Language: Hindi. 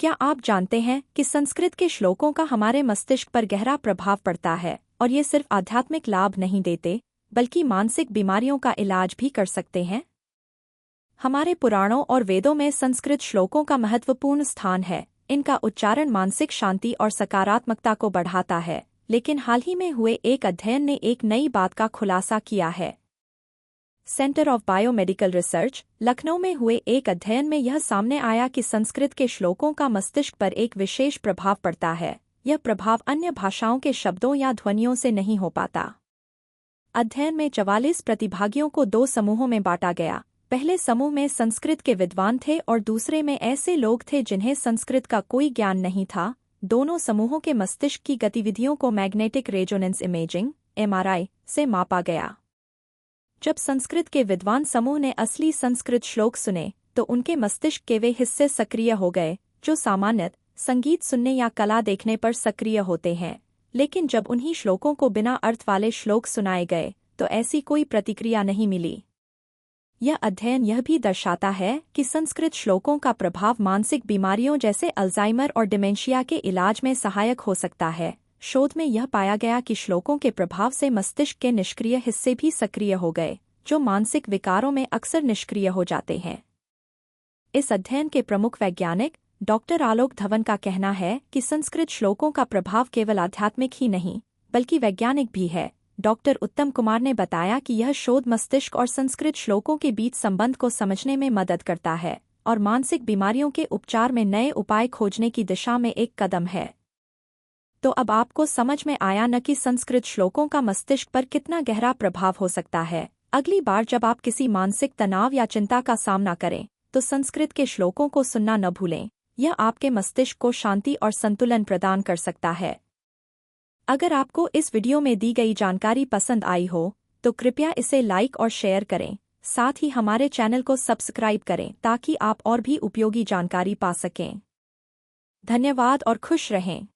क्या आप जानते हैं कि संस्कृत के श्लोकों का हमारे मस्तिष्क पर गहरा प्रभाव पड़ता है और ये सिर्फ आध्यात्मिक लाभ नहीं देते बल्कि मानसिक बीमारियों का इलाज भी कर सकते हैं। हमारे पुराणों और वेदों में संस्कृत श्लोकों का महत्वपूर्ण स्थान है। इनका उच्चारण मानसिक शांति और सकारात्मकता को बढ़ाता है, लेकिन हाल ही में हुए एक अध्ययन ने एक नई बात का खुलासा किया है। Centre of biomedical research, Lucknow में हुए एक अध्ययन में यह सामने आया कि संस्कृत के श्लोकों का मस्तिष्क पर एक विशेष प्रभाव पड़ता है। यह प्रभाव अन्य भाषाओं के शब्दों या ध्वनियों से नहीं हो पाता। अध्ययन में 44 प्रतिभागियों को 2 समूहों में बांटा गया। पहले समूह में संस्कृत के विद्वान थे और दूसरे में ऐसे लोग थे जिन्हें संस्कृत का कोई ज्ञान नहीं था। दोनों समूहों के मस्तिष्क की गतिविधियों को मैग्नेटिक रेजोनेंस इमेजिंग (MRI) से मापा गया। जब संस्कृत के विद्वान समूह ने असली संस्कृत श्लोक सुने तो उनके मस्तिष्क के वे हिस्से सक्रिय हो गए जो सामान्यतः संगीत सुनने या कला देखने पर सक्रिय होते हैं। लेकिन जब उन्हीं श्लोकों को बिना अर्थ वाले श्लोक सुनाए गए तो ऐसी कोई प्रतिक्रिया नहीं मिली। यह अध्ययन यह भी दर्शाता है कि संस्कृत श्लोकों का प्रभाव मानसिक बीमारियों जैसे अल्जाइमर और डिमेंशिया के इलाज में सहायक हो सकता है। शोध में यह पाया गया कि श्लोकों के प्रभाव से मस्तिष्क के निष्क्रिय हिस्से भी सक्रिय हो गए, जो मानसिक विकारों में अक्सर निष्क्रिय हो जाते हैं। इस अध्ययन के प्रमुख वैज्ञानिक डॉक्टर आलोक धवन का कहना है कि संस्कृत श्लोकों का प्रभाव केवल आध्यात्मिक ही नहीं बल्कि वैज्ञानिक भी है। डॉक्टर उत्तम कुमार ने बताया कि यह शोध मस्तिष्क और संस्कृत श्लोकों के बीच संबंध को समझने में मदद करता है और मानसिक बीमारियों के उपचार में नए उपाय खोजने की दिशा में एक कदम है। तो अब आपको समझ में आया न कि संस्कृत श्लोकों का मस्तिष्क पर कितना गहरा प्रभाव हो सकता है। अगली बार जब आप किसी मानसिक तनाव या चिंता का सामना करें तो संस्कृत के श्लोकों को सुनना न भूलें। यह आपके मस्तिष्क को शांति और संतुलन प्रदान कर सकता है। अगर आपको इस वीडियो में दी गई जानकारी पसंद आई हो तो कृपया इसे लाइक और शेयर करें। साथ ही हमारे चैनल को सब्सक्राइब करें ताकि आप और भी उपयोगी जानकारी पा सकें। धन्यवाद और खुश रहें।